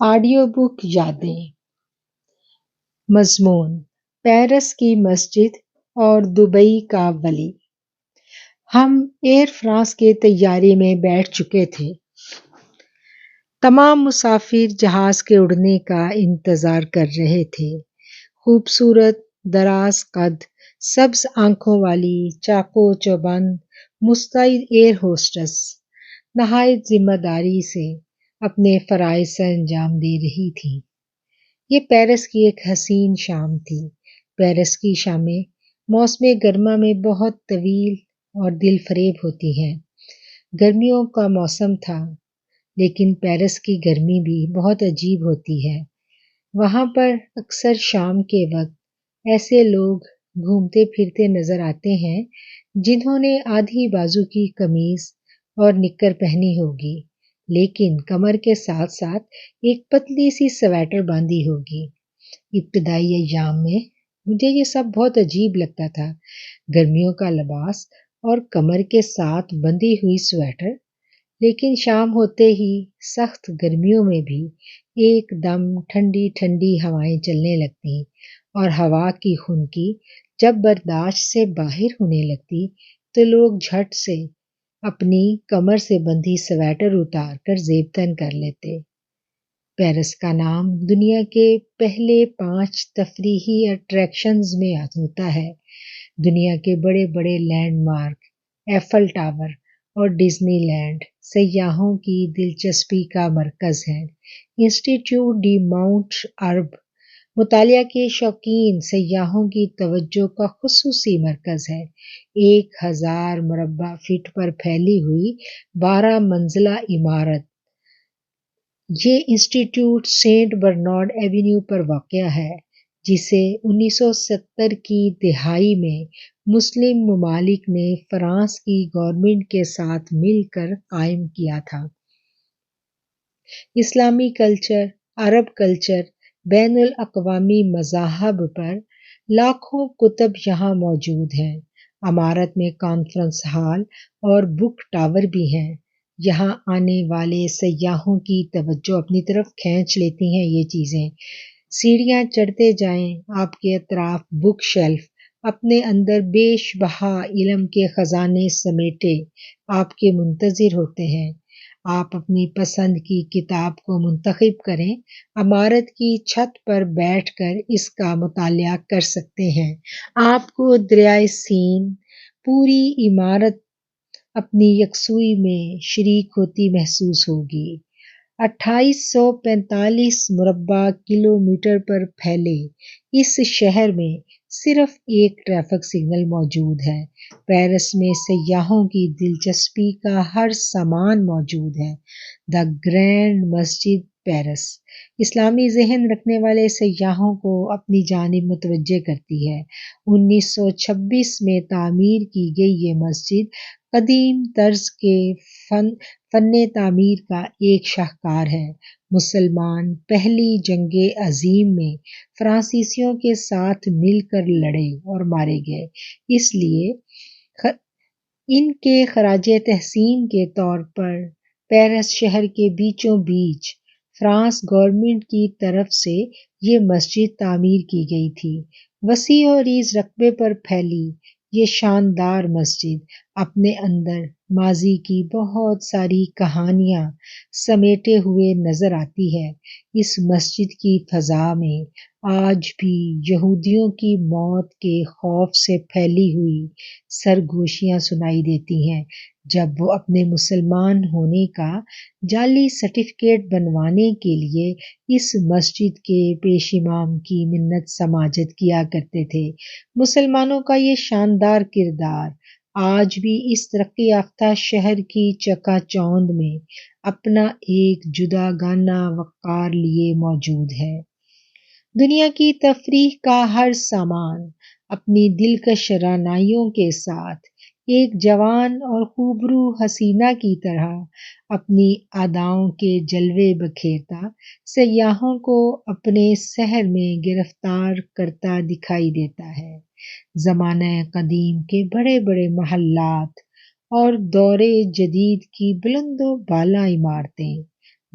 Audio book یادیں۔ مضمون: Paris کی مسجد اور دبئی کا ولی۔ ہم ایئر فرانس کے طیارے میں بیٹھ چکے تھے۔ تمام مسافر جہاز کے اڑنے کا انتظار کر رہے تھے۔ خوبصورت، دراز قد، سبز آنکھوں والی، چاق و چوبند، مستعد ایئر ہوسٹس نہایت ذمہ داری سے اپنے فرائض سر انجام دے رہی تھی۔ یہ پیرس کی ایک حسین شام تھی۔ پیرس کی شامیں موسم گرما میں بہت طویل اور دل فریب ہوتی ہیں۔ گرمیوں کا موسم تھا، لیکن پیرس کی گرمی بھی بہت عجیب ہوتی ہے۔ وہاں پر اکثر شام کے وقت ایسے لوگ گھومتے پھرتے نظر آتے ہیں جنہوں نے آدھی بازو کی قمیض اور نکر پہنی ہوگی، لیکن کمر کے ساتھ ساتھ ایک پتلی سی سویٹر باندھی ہوگی۔ ابتدائی ایام میں مجھے یہ سب بہت عجیب لگتا تھا، گرمیوں کا لباس اور کمر کے ساتھ بندھی ہوئی سویٹر، لیکن شام ہوتے ہی سخت گرمیوں میں بھی ایک دم ٹھنڈی ٹھنڈی ہوائیں چلنے لگتی اور ہوا کی خنکی جب برداشت سے باہر ہونے لگتی تو لوگ جھٹ سے اپنی کمر سے بندھی سویٹر اتار کر زیب تن کر لیتے۔ پیرس کا نام دنیا کے پہلے 5 تفریحی اٹریکشنز میں ہوتا ہے۔ دنیا کے بڑے بڑے لینڈ مارک، ایفل ٹاور اور ڈزنی لینڈ سیاحوں کی دلچسپی کا مرکز ہے۔ انسٹیٹیوٹ ڈی ماؤنٹ عرب مطالعہ کے شوقین سیاحوں کی توجہ کا خصوصی مرکز ہے۔ 1000 مربع فٹ پر پھیلی ہوئی 12 منزلہ عمارت، یہ انسٹیٹیوٹ سینٹ برنارڈ ایونیو پر واقع ہے، جسے 1970 کی دہائی میں مسلم ممالک نے فرانس کی گورنمنٹ کے ساتھ مل کر قائم کیا تھا۔ اسلامی کلچر، عرب کلچر، بین الاقوامی مذاہب پر لاکھوں کتب یہاں موجود ہیں۔ عمارت میں کانفرنس ہال اور بک ٹاور بھی ہیں۔ یہاں آنے والے سیاحوں کی توجہ اپنی طرف کھینچ لیتی ہیں یہ چیزیں۔ سیڑھیاں چڑھتے جائیں، آپ کے اطراف بک شیلف اپنے اندر بیش بہا علم کے خزانے سمیٹے آپ کے منتظر ہوتے ہیں۔ آپ اپنی پسند کی کتاب کو منتخب کریں، عمارت کی چھت پر بیٹھ کر اس کا مطالعہ کر سکتے ہیں۔ آپ کو دریائے سین پوری عمارت اپنی یکسوئی میں شریک ہوتی محسوس ہوگی۔ 2845 مربع کلومیٹر پر پھیلے اس شہر میں صرف ایک ٹریفک سگنل موجود ہے۔ پیرس میں سیاحوں کی دلچسپی کا ہر سامان موجود ہے۔ دی گرینڈ مسجد پیرس اسلامی ذہن رکھنے والے سیاحوں کو اپنی جانب متوجہ کرتی ہے۔ 1926 میں تعمیر کی گئی یہ مسجد قدیم طرز کے فن تعمیر کا ایک شاہکار ہے۔ مسلمان پہلی جنگ عظیم میں فرانسیسیوں کے ساتھ مل کر لڑے اور مارے گئے، اس لیے ان کے خراج تحسین کے طور پر پیرس شہر کے بیچوں بیچ فرانس گورنمنٹ کی طرف سے یہ مسجد تعمیر کی گئی تھی۔ وسیع و عریض رقبے پر پھیلی یہ شاندار مسجد اپنے اندر ماضی کی بہت ساری کہانیاں سمیٹے ہوئے نظر آتی ہے۔ اس مسجد کی فضا میں آج بھی یہودیوں کی موت کے خوف سے پھیلی ہوئی سرگوشیاں سنائی دیتی ہیں، جب وہ اپنے مسلمان ہونے کا جعلی سرٹیفکیٹ بنوانے کے لیے اس مسجد کے پیش امام کی منت سماجت کیا کرتے تھے۔ مسلمانوں کا یہ شاندار کردار آج بھی اس ترقی یافتہ شہر کی چکا چوند میں اپنا ایک جداگانہ وقار لیے موجود ہے۔ دنیا کی تفریح کا ہر سامان اپنی دلکش رعنائیوں کے ساتھ ایک جوان اور خوبرو حسینہ کی طرح اپنی اداؤں کے جلوے بکھیرتا سیاحوں کو اپنے سحر میں گرفتار کرتا دکھائی دیتا ہے۔ زمانہ قدیم کے بڑے بڑے محلات اور دور جدید کی بلند و بالا عمارتیں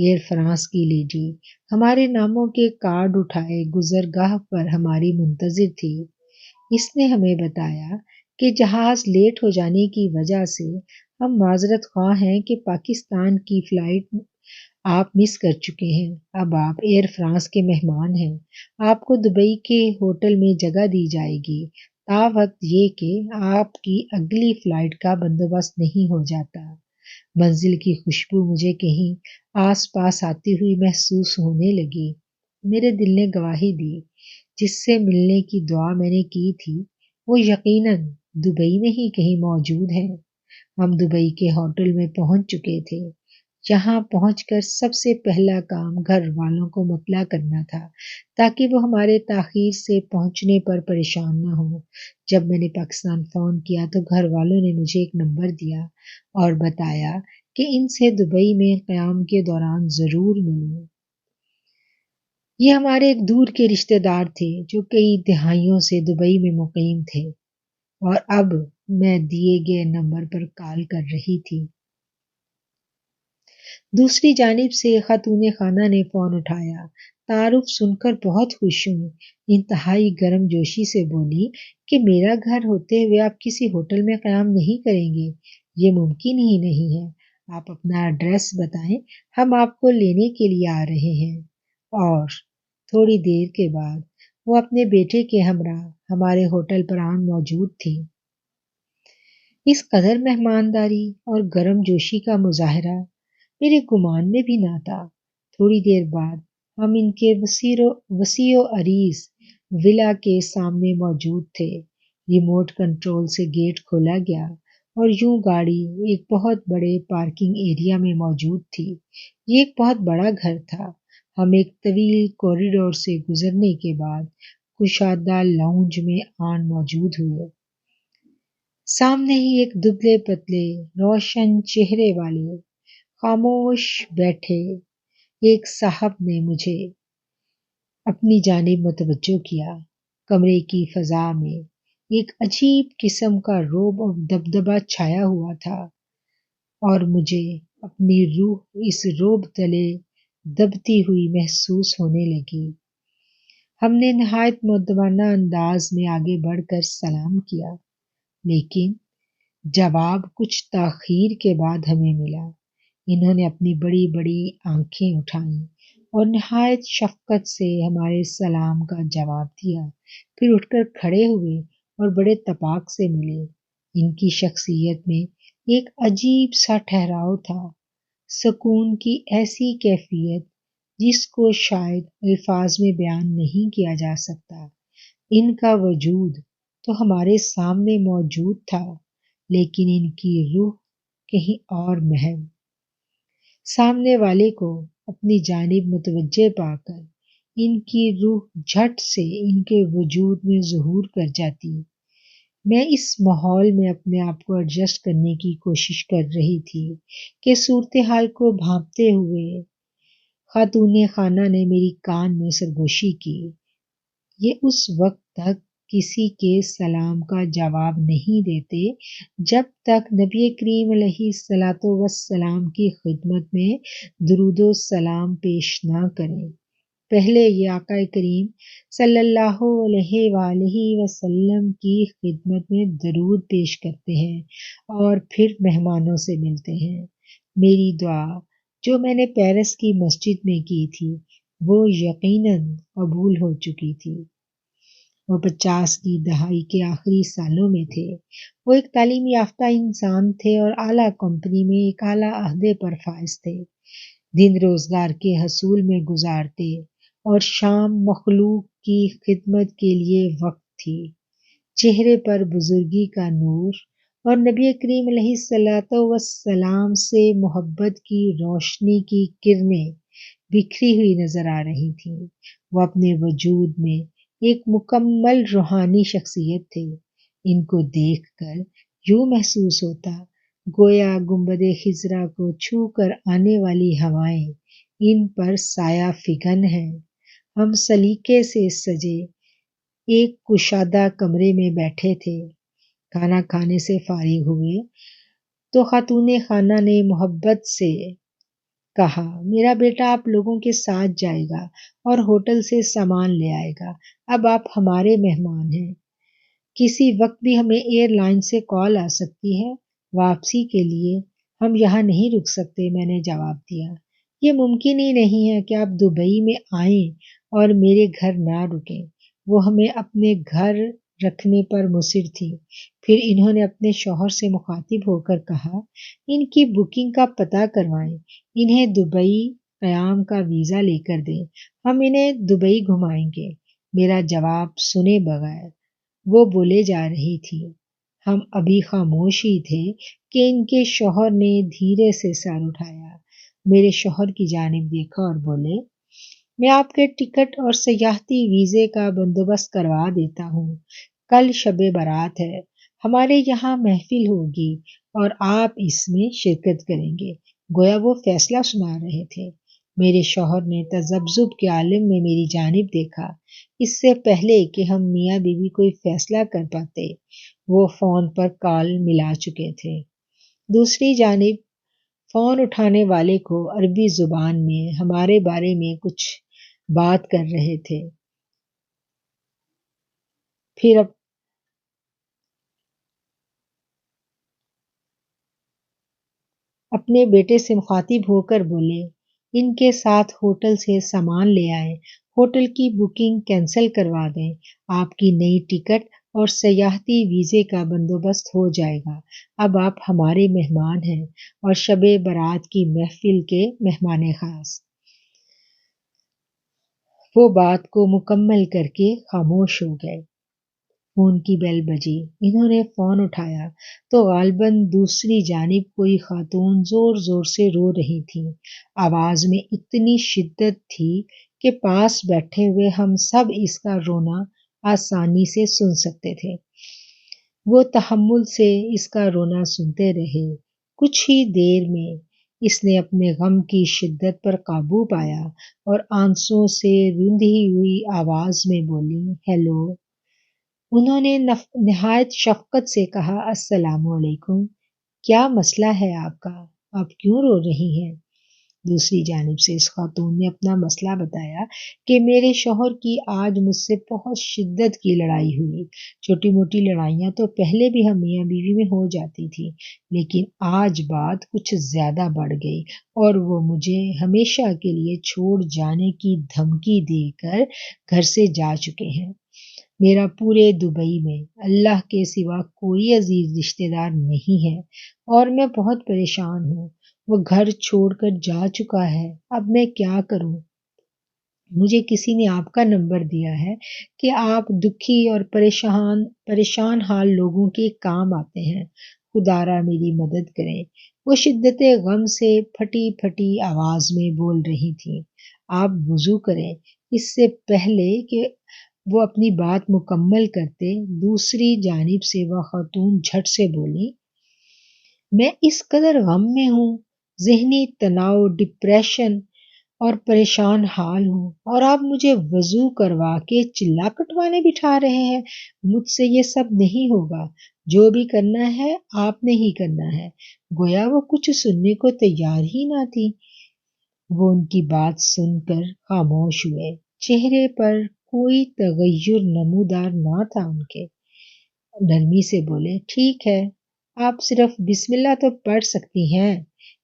ایئر فرانس کی لیڈی ہمارے ناموں کے کارڈ اٹھائے گزرگاہ پر ہماری منتظر تھی۔ اس نے ہمیں بتایا کہ جہاز لیٹ ہو جانے کی وجہ سے ہم معذرت خواہ ہیں کہ پاکستان کی فلائٹ آپ مس کر چکے ہیں۔ اب آپ ایئر فرانس کے مہمان ہیں۔ آپ کو دبئی کے ہوٹل میں جگہ دی جائے گی تا وقت یہ کہ آپ کی اگلی فلائٹ کا بندوبست نہیں ہو جاتا۔ منزل کی خوشبو مجھے کہیں آس پاس آتی ہوئی محسوس ہونے لگی۔ میرے دل نے گواہی دی، جس سے ملنے کی دعا میں نے کی تھی وہ یقیناً دبئی میں ہی کہیں موجود ہے۔ ہم دبئی کے ہوٹل میں پہنچ چکے تھے۔ یہاں پہنچ کر سب سے پہلا کام گھر والوں کو مطلع کرنا تھا تاکہ وہ ہمارے تاخیر سے پہنچنے پر پریشان نہ ہوں۔ جب میں نے پاکستان فون کیا تو گھر والوں نے مجھے ایک نمبر دیا اور بتایا کہ ان سے دبئی میں قیام کے دوران ضرور ملوں۔ یہ ہمارے ایک دور کے رشتہ دار تھے جو کئی دہائیوں سے دبئی میں مقیم تھے اور اب میں دیے گئے نمبر پر کال کر رہی تھی۔ دوسری جانب سے خاتون خانہ نے فون اٹھایا۔ تعارف سن کر بہت خوش ہوں۔ انتہائی گرم جوشی سے بولی کہ میرا گھر ہوتے ہوئے آپ کسی ہوٹل میں قیام نہیں کریں گے، یہ ممکن ہی نہیں ہے۔ آپ اپنا ایڈریس بتائیں، ہم آپ کو لینے کے لیے آ رہے ہیں۔ اور تھوڑی دیر کے بعد وہ اپنے بیٹے کے ہمراہ ہمارے ہوٹل پر آن موجود تھی۔ اس قدر مہمانداری اور گرم جوشی کا مظاہرہ میرے گمان میں بھی نہ تھا۔ تھوڑی دیر بعد ہم ان کے وسیع و عریض ولا کے سامنے موجود تھے۔ ریموٹ کنٹرول سے گیٹ کھولا گیا اور یوں گاڑی ایک بہت بڑے پارکنگ ایریا میں موجود تھی۔ یہ ایک بہت بڑا گھر تھا۔ ہم ایک طویل کوریڈور سے گزرنے کے بعد کشادہ لاؤنج میں آن موجود ہوئے۔ سامنے ہی ایک دبلے پتلے روشن چہرے والے خاموش بیٹھے ایک صاحب نے مجھے اپنی جانب متوجہ کیا۔ کمرے کی فضا میں ایک عجیب قسم کا رعب اور دبدبہ چھایا ہوا تھا اور مجھے اپنی روح اس رعب تلے دبتی ہوئی محسوس ہونے لگی۔ ہم نے نہایت مؤدبانہ انداز میں آگے بڑھ کر سلام کیا، لیکن جواب کچھ تاخیر کے بعد ہمیں ملا۔ انہوں نے اپنی بڑی بڑی آنکھیں اٹھائیں اور نہایت شفقت سے ہمارے سلام کا جواب دیا، پھر اٹھ کر کھڑے ہوئے اور بڑے تپاک سے ملے۔ ان کی شخصیت میں ایک عجیب سا ٹھہراؤ تھا، سکون کی ایسی کیفیت جس کو شاید الفاظ میں بیان نہیں کیا جا سکتا۔ ان کا وجود تو ہمارے سامنے موجود تھا، لیکن ان کی روح کہیں اور محو۔ سامنے والے کو اپنی جانب متوجہ پا کر ان کی روح جھٹ سے ان کے وجود میں ظہور کر جاتی۔ میں اس ماحول میں اپنے آپ کو ایڈجسٹ کرنے کی کوشش کر رہی تھی کہ صورتحال کو بھانپتے ہوئے خاتون خانہ نے میری کان میں سرگوشی کی۔ یہ اس وقت تک کسی کے سلام کا جواب نہیں دیتے جب تک نبی کریم علیہ الصلاۃ والسلام کی خدمت میں درود و سلام پیش نہ کریں۔ پہلے یہ آقا کریم صلی اللہ علیہ وآلہ وسلم کی خدمت میں درود پیش کرتے ہیں اور پھر مہمانوں سے ملتے ہیں۔ میری دعا جو میں نے پیرس کی مسجد میں کی تھی وہ یقیناً قبول ہو چکی تھی۔ وہ 50 کی دہائی کے آخری سالوں میں تھے۔ وہ ایک تعلیم یافتہ انسان تھے اور اعلیٰ کمپنی میں ایک اعلیٰ عہدے پر فائز تھے۔ دن روزگار کے حصول میں گزارتے اور شام مخلوق کی خدمت کے لیے وقت تھی۔ چہرے پر بزرگی کا نور اور نبی کریم علیہ الصلاۃ والسلام سے محبت کی روشنی کی کرنیں بکھری ہوئی نظر آ رہی تھیں۔ وہ اپنے وجود میں ایک مکمل روحانی شخصیت تھے۔ ان کو دیکھ کر یوں محسوس ہوتا گویا گنبد خضرا کو چھو کر آنے والی ہوائیں ان پر سایہ فکن ہیں۔ ہم سلیقے سے سجے ایک کشادہ کمرے میں بیٹھے تھے۔ کھانا کھانے سے فارغ ہوئے تو خاتون خانہ نے محبت سے کہا میرا بیٹا آپ لوگوں کے ساتھ جائے گا اور ہوٹل سے سامان لے آئے گا، اب آپ ہمارے مہمان ہیں، کسی وقت بھی ہمیں ایئر لائن سے کال آ سکتی ہے، واپسی کے لیے ہم یہاں نہیں رک سکتے۔ میں نے جواب دیا یہ ممکن ہی نہیں ہے کہ آپ دبئی میں آئیں اور میرے گھر نہ رکیں۔ وہ ہمیں اپنے گھر رکھنے پر مصر تھی۔ پھر انہوں نے اپنے شوہر سے مخاطب ہو کر کہا ان کی بکنگ کا پتہ کروائیں، انہیں دبئی قیام کا ویزا لے کر دیں، ہم انہیں دبئی گھمائیں گے۔ میرا جواب سنے بغیر وہ بولے جا رہی تھی۔ ہم ابھی خاموش ہی تھے کہ ان کے شوہر نے دھیرے سے سر اٹھایا، میرے شوہر کی جانب دیکھا اور بولے میں آپ کے ٹکٹ اور سیاحتی ویزے کا بندوبست کروا دیتا ہوں، کل شب برات ہے، ہمارے یہاں محفل ہوگی اور آپ اس میں شرکت کریں گے۔ گویا وہ فیصلہ سنا رہے تھے۔ میرے شوہر نے تذبذب کے عالم میں میری جانب دیکھا۔ اس سے پہلے کہ ہم میاں بیوی کوئی فیصلہ کر پاتے وہ فون پر کال ملا چکے تھے۔ دوسری جانب فون اٹھانے والے کو عربی زبان میں ہمارے بارے میں کچھ بات کر رہے تھے۔ پھر اپنے بیٹے سے مخاطب ہو کر بولے ان کے ساتھ ہوٹل سے سامان لے آئیں، ہوٹل کی بکنگ کینسل کروا دیں، آپ کی نئی ٹکٹ اور سیاحتی ویزے کا بندوبست ہو جائے گا، اب آپ ہمارے مہمان ہیں اور شب برات کی محفل کے مہمان خاص۔ وہ بات کو مکمل کر کے خاموش ہو گئے۔ فون کی بیل بجی، انہوں نے فون اٹھایا تو غالباً دوسری جانب کوئی خاتون زور زور سے رو رہی تھی۔ آواز میں اتنی شدت تھی کہ پاس بیٹھے ہوئے ہم سب اس کا رونا آسانی سے سن سکتے تھے۔ وہ تحمل سے اس کا رونا سنتے رہے۔ کچھ ہی دیر میں اس نے اپنے غم کی شدت پر قابو پایا اور آنسوؤں سے رندھی ہوئی آواز میں بولی ہیلو۔ انہوں نے نہایت شفقت سے کہا السلام علیکم، کیا مسئلہ ہے آپ کا، آپ کیوں رو رہی ہیں؟ دوسری جانب سے اس خاتون نے اپنا مسئلہ بتایا کہ میرے شوہر کی آج مجھ سے بہت شدت کی لڑائی ہوئی۔ چھوٹی موٹی لڑائیاں تو پہلے بھی ہم میاں بیوی میں ہو جاتی تھی، لیکن آج بات کچھ زیادہ بڑھ گئی اور وہ مجھے ہمیشہ کے لیے چھوڑ جانے کی دھمکی دے کر گھر سے جا چکے ہیں۔ میرا پورے دبئی میں اللہ کے سوا کوئی عزیز رشتہ دار نہیں ہے اور میں بہت پریشان ہوں۔ وہ گھر چھوڑ کر جا چکا ہے، اب میں کیا کروں؟ مجھے کسی نے آپ کا نمبر دیا ہے کہ آپ دکھی اور پریشان حال لوگوں کے کام آتے ہیں، خدا را میری مدد کریں۔ وہ شدت غم سے پھٹی پھٹی آواز میں بول رہی تھی۔ آپ وضو کریں۔ اس سے پہلے کہ وہ اپنی بات مکمل کرتے دوسری جانب سے وہ خاتون جھٹ سے بولی میں اس قدر غم میں ہوں، ذہنی تناؤ، ڈپریشن اور پریشان حال ہوں، اور آپ مجھے وضو کروا کے چلا کٹوانے بٹھا رہے ہیں۔ مجھ سے یہ سب نہیں ہوگا، جو بھی کرنا ہے آپ نے ہی کرنا ہے۔ گویا وہ کچھ سننے کو تیار ہی نہ تھی۔ وہ ان کی بات سن کر خاموش ہوئے، چہرے پر کوئی تغیر نمودار نہ تھا ان کے۔ نرمی سے بولے ٹھیک ہے، آپ صرف بسم اللہ تو پڑھ سکتی ہیں،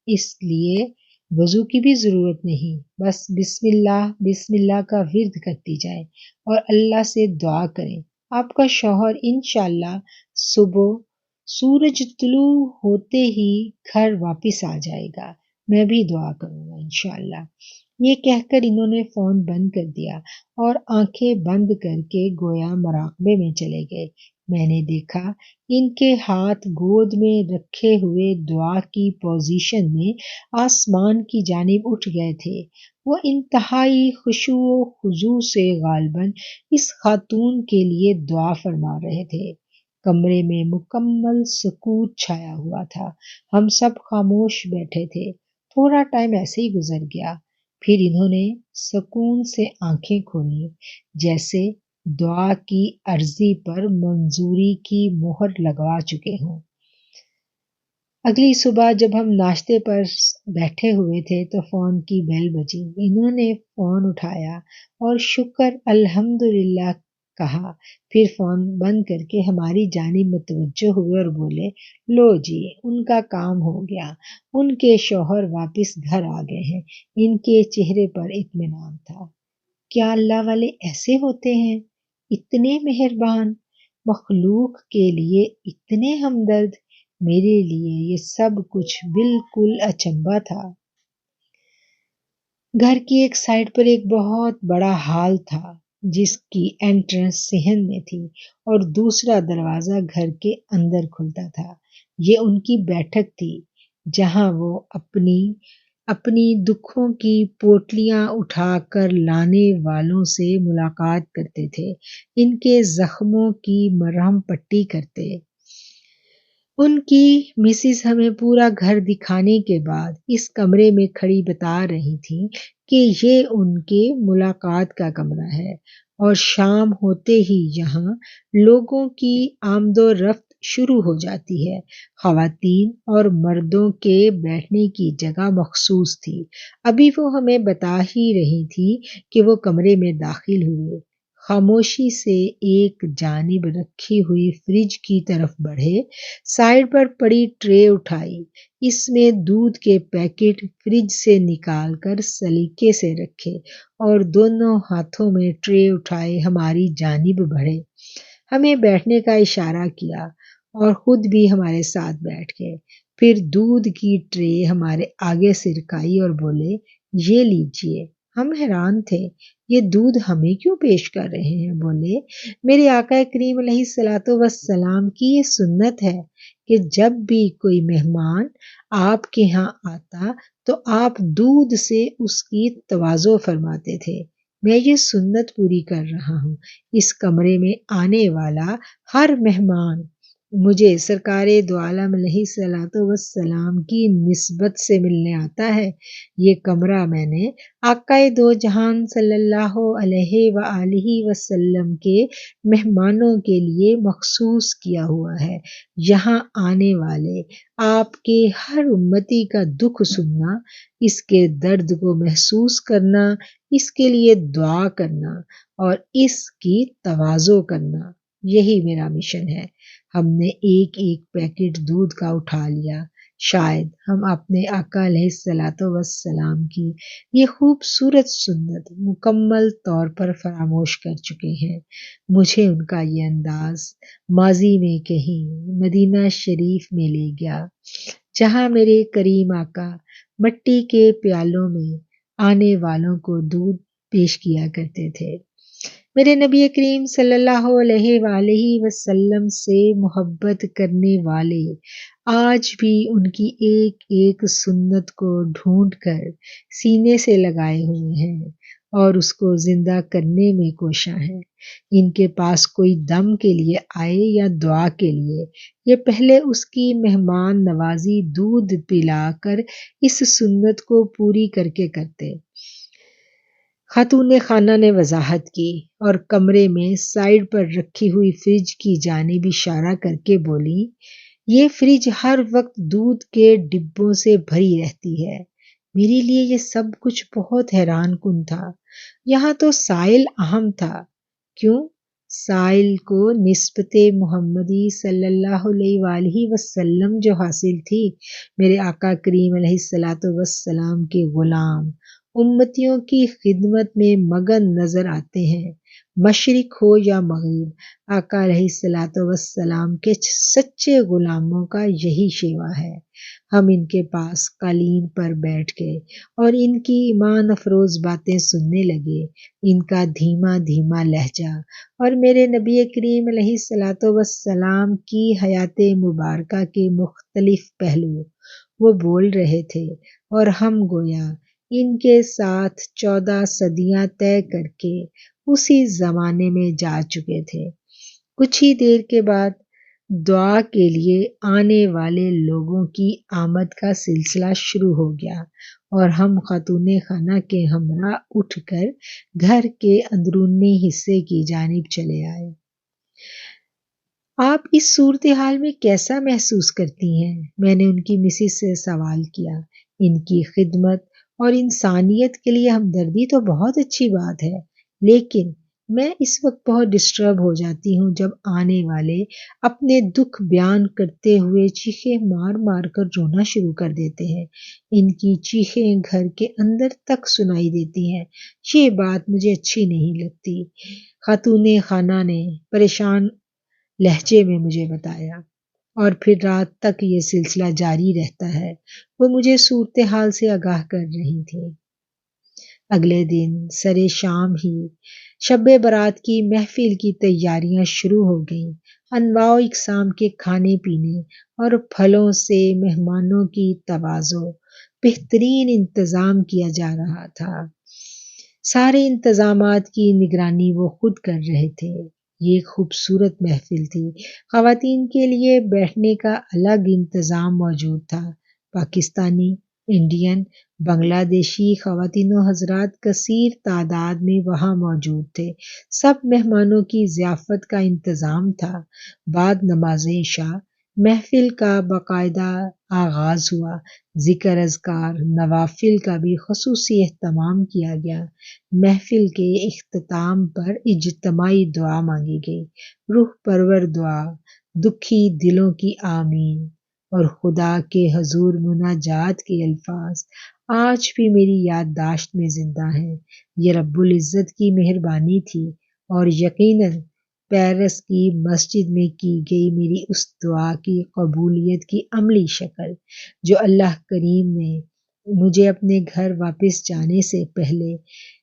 اس لیے وضو کی بھی ضرورت نہیں، بس بسم اللہ کا ورد کرتی جائیں اور اللہ سے دعا کریں۔ آپ کا شوہر انشاءاللہ صبح سورج طلوع ہوتے ہی گھر واپس آ جائے گا، میں بھی دعا کروں گا انشاءاللہ۔ یہ کہہ کر انہوں نے فون بند کر دیا اور آنکھیں بند کر کے گویا مراقبے میں چلے گئے۔ میں نے دیکھا ان کے ہاتھ گود میں رکھے ہوئے دعا کی پوزیشن میں آسمان کی جانب اٹھ گئے تھے۔ وہ انتہائی خشوع و خضوع سے غالباً اس خاتون کے لیے دعا فرما رہے تھے۔ کمرے میں مکمل سکوت چھایا ہوا تھا، ہم سب خاموش بیٹھے تھے۔ تھوڑا ٹائم ایسے ہی گزر گیا، پھر انہوں نے سکون سے آنکھیں کھولی، جیسے دعا کی عرضی پر منظوری کی مہر لگوا چکے ہوں۔ اگلی صبح جب ہم ناشتے پر بیٹھے ہوئے تھے تو فون کی بیل بجی۔ انہوں نے فون اٹھایا اور شکر الحمدللہ کہا، پھر فون بند کر کے ہماری جانب متوجہ ہوئے اور بولے، لو جی ان کا کام ہو گیا، ان کے شوہر واپس گھر آ گئے ہیں۔ ان کے چہرے پر اطمینان تھا۔ کیا اللہ والے ایسے ہوتے ہیں؟ اتنے مہربان، مخلوق کے لیے اتنے ہمدرد۔ میرے لیے یہ سب کچھ بالکل اچنبھا تھا۔ گھر کی ایک سائڈ پر ایک بہت بڑا ہال تھا جس کی انٹرنس صحن میں تھی اور دوسرا دروازہ گھر کے اندر کھلتا تھا۔ یہ ان کی بیٹھک تھی جہاں وہ اپنی دکھوں کی پوٹلیاں اٹھا کر لانے والوں سے ملاقات کرتے تھے، ان کے زخموں کی مرہم پٹی کرتے۔ ان کی مسز ہمیں پورا گھر دکھانے کے بعد اس کمرے میں کھڑی بتا رہی تھی کہ یہ ان کے ملاقات کا کمرہ ہے اور شام ہوتے ہی یہاں لوگوں کی آمد و رفت شروع ہو جاتی ہے۔ خواتین اور مردوں کے بیٹھنے کی جگہ مخصوص تھی۔ ابھی وہ ہمیں بتا ہی رہی تھی کہ وہ کمرے میں داخل ہوئے، خاموشی سے ایک جانب رکھی ہوئی فریج کی طرف بڑھے، سائڈ پر پڑی ٹرے اٹھائی، اس میں دودھ کے پیکٹ فریج سے نکال کر سلیقے سے رکھے اور دونوں ہاتھوں میں ٹرے اٹھائے ہماری جانب بڑھے، ہمیں بیٹھنے کا اشارہ کیا اور خود بھی ہمارے ساتھ بیٹھ گئے۔ پھر دودھ کی ٹرے ہمارے آگے سے رکھائی اور بولے، یہ لیجئے۔ ہم حیران تھے، یہ دودھ ہمیں کیوں پیش کر رہے ہیں؟ بولے، میرے آقا کریم علیہ الصلوۃ والسلام کی یہ سنت ہے کہ جب بھی کوئی مہمان آپ کے ہاں آتا تو آپ دودھ سے اس کی تواضع فرماتے تھے۔ میں یہ سنت پوری کر رہا ہوں۔ اس کمرے میں آنے والا ہر مہمان مجھے سرکار دو عالم علیہ الصلوۃ والسلام کی نسبت سے ملنے آتا ہے۔ یہ کمرہ میں نے آقا دو جہان صلی اللہ علیہ وآلہ وسلم کے مہمانوں کے لیے مخصوص کیا ہوا ہے۔ یہاں آنے والے آپ کے ہر امتی کا دکھ سننا، اس کے درد کو محسوس کرنا، اس کے لیے دعا کرنا اور اس کی تواضع کرنا، یہی میرا مشن ہے۔ ہم نے ایک ایک پیکٹ دودھ کا اٹھا لیا۔ شاید ہم اپنے آقا علیہ الصلوۃ والسلام کی یہ خوبصورت سنت مکمل طور پر فراموش کر چکے ہیں۔ مجھے ان کا یہ انداز ماضی میں کہیں مدینہ شریف میں لے گیا، جہاں میرے کریم آقا مٹی کے پیالوں میں آنے والوں کو دودھ پیش کیا کرتے تھے۔ میرے نبی کریم صلی اللہ علیہ وآلہ وسلم سے محبت کرنے والے آج بھی ان کی ایک ایک سنت کو ڈھونڈ کر سینے سے لگائے ہوئے ہیں اور اس کو زندہ کرنے میں کوشاں ہیں۔ ان کے پاس کوئی دم کے لیے آئے یا دعا کے لیے، یہ پہلے اس کی مہمان نوازی دودھ پلا کر اس سنت کو پوری کر کے کرتے۔ خاتون خانہ نے وضاحت کی اور کمرے میں سائڈ پر رکھی ہوئی فریج کی جانب اشارہ کر کے بولی، یہ فریج ہر وقت دودھ کے ڈبوں سے بھری رہتی ہے۔ میرے لیے یہ سب کچھ بہت حیران کن تھا۔ یہاں تو سائل اہم تھا۔ کیوں؟ سائل کو نسبت محمدی صلی اللہ علیہ وآلہ وسلم جو حاصل تھی، میرے آقا کریم علیہ الصلوۃ والسلام کے غلام امتیوں کی خدمت میں مگن نظر آتے ہیں۔ مشرق ہو یا مغرب، آقا علیہ الصلوۃ والسلام کے سچے غلاموں کا یہی شیوا ہے۔ ہم ان کے پاس قالین پر بیٹھ گئے اور ان کی ایمان افروز باتیں سننے لگے۔ ان کا دھیما دھیما لہجہ اور میرے نبی کریم علیہ الصلوۃ والسلام کی حیات مبارکہ کے مختلف پہلو وہ بول رہے تھے اور ہم گویا ان کے ساتھ 14 صدیاں طے کر کے اسی زمانے میں جا چکے تھے۔ کچھ ہی دیر کے بعد دعا کے لیے آنے والے لوگوں کی آمد کا سلسلہ شروع ہو گیا اور ہم خاتون خانہ کے ہمراہ اٹھ کر گھر کے اندرونی حصے کی جانب چلے آئے۔ آپ اس صورتحال میں کیسا محسوس کرتی ہیں؟ میں نے ان کی مسز سے سوال کیا۔ ان کی خدمت اور انسانیت کے لیے ہمدردی تو بہت اچھی بات ہے، لیکن میں اس وقت بہت ڈسٹرب ہو جاتی ہوں جب آنے والے اپنے دکھ بیان کرتے ہوئے چیخیں مار مار کر رونا شروع کر دیتے ہیں۔ ان کی چیخیں گھر کے اندر تک سنائی دیتی ہیں۔ یہ بات مجھے اچھی نہیں لگتی، خاتون خانہ نے پریشان لہجے میں مجھے بتایا، اور پھر رات تک یہ سلسلہ جاری رہتا ہے۔ وہ مجھے صورتحال سے آگاہ کر رہی تھی۔ اگلے دن سرے شام ہی شب برات کی محفل کی تیاریاں شروع ہو گئیں۔ انواع و اقسام کے کھانے پینے اور پھلوں سے مہمانوں کی تواضع بہترین انتظام کیا جا رہا تھا۔ سارے انتظامات کی نگرانی وہ خود کر رہے تھے۔ یہ خوبصورت محفل تھی۔ خواتین کے لیے بیٹھنے کا الگ انتظام موجود تھا۔ پاکستانی، انڈین، بنگلہ دیشی خواتین و حضرات کثیر تعداد میں وہاں موجود تھے۔ سب مہمانوں کی ضیافت کا انتظام تھا۔ بعد نماز عشاء محفل کا باقاعدہ آغاز ہوا۔ ذکر اذکار نوافل کا بھی خصوصی اہتمام کیا گیا۔ محفل کے اختتام پر اجتماعی دعا مانگی گئی، روح پرور دعا، دکھی دلوں کی آمین اور خدا کے حضور مناجات کے الفاظ آج بھی میری یادداشت میں زندہ ہیں۔ یہ رب العزت کی مہربانی تھی اور یقیناً پیرس کی مسجد میں کی گئی میری اس دعا کی قبولیت کی عملی شکل، جو اللہ کریم نے مجھے اپنے گھر واپس جانے سے پہلے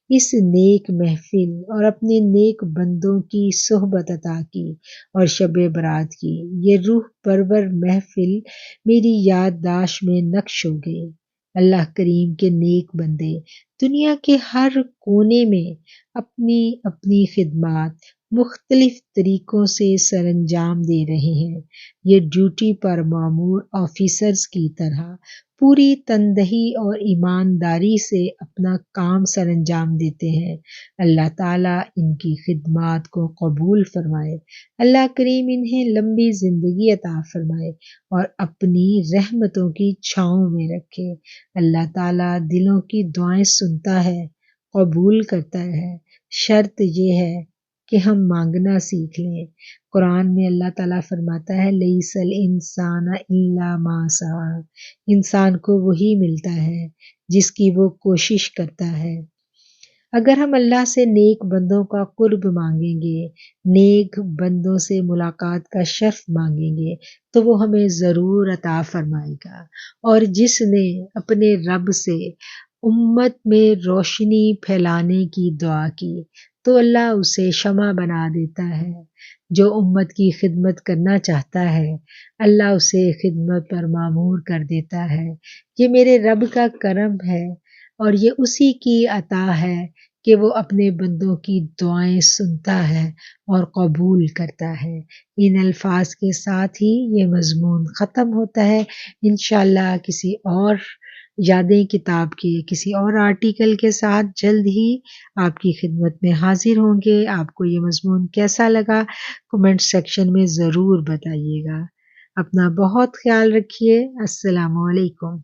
اس نیک محفل اور اپنے نیک بندوں کی صحبت عطا کی اور شب برات کی یہ روح پرور محفل میری یادداشت میں نقش ہو گئی۔ اللہ کریم کے نیک بندے دنیا کے ہر کونے میں اپنی اپنی خدمات مختلف طریقوں سے سر انجام دے رہے ہیں۔ یہ ڈیوٹی پر مامور آفیسرز کی طرح پوری تندہی اور ایمانداری سے اپنا کام سر انجام دیتے ہیں۔ اللہ تعالیٰ ان کی خدمات کو قبول فرمائے۔ اللہ کریم انہیں لمبی زندگی عطا فرمائے اور اپنی رحمتوں کی چھاؤں میں رکھے۔ اللہ تعالیٰ دلوں کی دعائیں سنتا ہے، قبول کرتا ہے، شرط یہ ہے کہ ہم مانگنا سیکھ لیں۔ قرآن میں اللہ تعالیٰ فرماتا ہے لیس الانسان الا ما سعی، انسان کو وہی ملتا ہے جس کی وہ کوشش کرتا ہے۔ اگر ہم اللہ سے نیک بندوں کا قرب مانگیں گے، نیک بندوں سے ملاقات کا شرف مانگیں گے تو وہ ہمیں ضرور عطا فرمائے گا۔ اور جس نے اپنے رب سے امت میں روشنی پھیلانے کی دعا کی تو اللہ اسے شمع بنا دیتا ہے۔ جو امت کی خدمت کرنا چاہتا ہے اللہ اسے خدمت پر مامور کر دیتا ہے۔ یہ میرے رب کا کرم ہے اور یہ اسی کی عطا ہے کہ وہ اپنے بندوں کی دعائیں سنتا ہے اور قبول کرتا ہے۔ ان الفاظ کے ساتھ ہی یہ مضمون ختم ہوتا ہے۔ انشاءاللہ کسی اور یادیں کتاب کے کسی اور آرٹیکل کے ساتھ جلد ہی آپ کی خدمت میں حاضر ہوں گے۔ آپ کو یہ مضمون کیسا لگا کمنٹ سیکشن میں ضرور بتائیے گا۔ اپنا بہت خیال رکھیے۔ السلام علیکم۔